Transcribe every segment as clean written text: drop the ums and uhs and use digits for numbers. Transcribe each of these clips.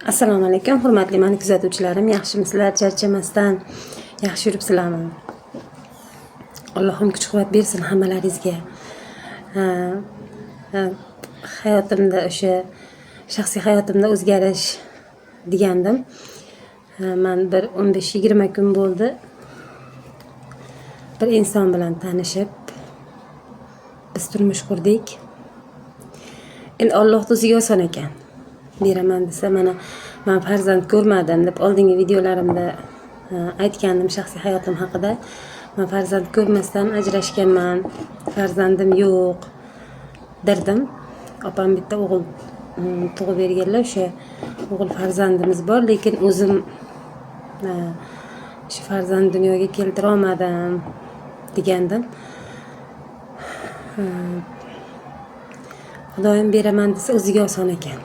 Assalomu alaykum, hurmatli meni kuzatuvchilarim, yaxshimisizlar? Charchamasdan yaxshi yuribsizlarmi? Allohim kuch-quvvat bersin hammalaringizga. Hayotimda o'sha shaxsiy hayotimda o'zgarish degandim. Men bir 15-20 kun bo'ldi. Bir inson bilan tanishib, biz turmush qurdik. Endi Alloh o'ziga oson ekan. Beraman desa, mana men farzand ko'rmadim deb oldingi videolarimda aytgandim shaxsiy hayotim haqida. Men farzand ko'rmasdan ajrashganman, farzandim yo'q derdim. Opam bitta o'g'il tug'ib berganlar, o'sha o'g'il farzandimiz bor, lekin o'zim shu farzand dunyoga keltira olmadim degandim. Xudoyim beraman desa o'ziga oson ekan.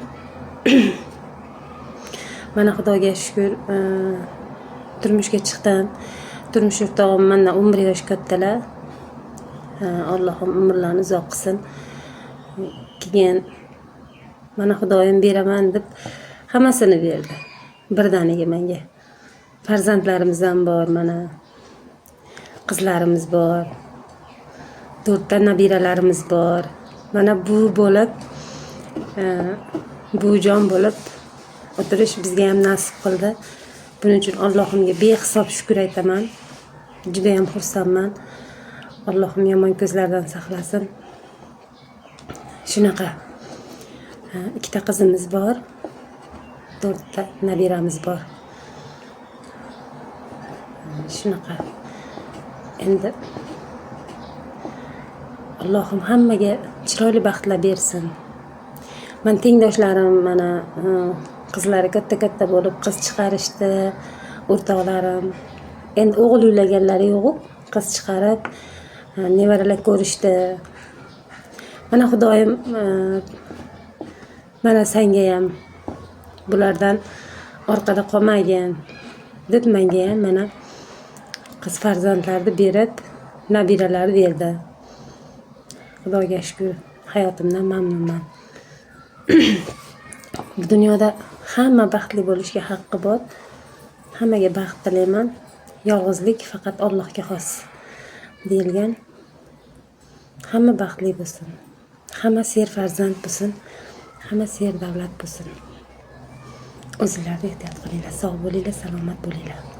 Mana Xudoga shukr, turmushga chiqdim. Turmush o'rtog'im mendan 11 yosh kattalar. Allohim umrlarini uzoq qilsin. Keyin mana Xudoyim beraman deb hammasini berdi. Birdaniga menga. Farzandlarimiz ham bor, mana qizlarimiz bor. 4 ta nabiralarimiz bor. Mana bu bo'lib buvijon bo'lib o'tirish bizga ham nasib qildi. Buning uchun Allohimga behisob shukr aytaman. Juda ham xursandman. Allohim yomon ko'zlardan saqlasin. Shunaqa. 2 ta qizimiz bor. 4 ta nabiramiz bor. Shunaqa. Endi Allohim hammaga chiroyli baxtlar bersin. Men tengdoshlarim mana qizlari katta bo'lib qiz chiqarishdi, o'rtoqlarim. Endi o'g'il uylaganlari yo'q, qiz chiqarib, nevaralar ko'rishdi. Mana Xudoyim mana senga ham bulardan orqada qolmagin deb menga ham mana qiz farzandlarni berib, nabiralar berdi. Xudoga shukr, hayotimdan mamnunman. Bu dunyoda hamma baxtli bo'lishga haqqi bor. Hammaga baxt tilayman. Yolg'izlik faqat Allohga xos deyilgan. Hamma baxtli bo'lsin. Hamma ser farzand bo'lsin. Hamma ser davlat bo'lsin. O'zingizlarga ehtiyot qilinglar, sog' bo'linglar, salomat bo'linglar.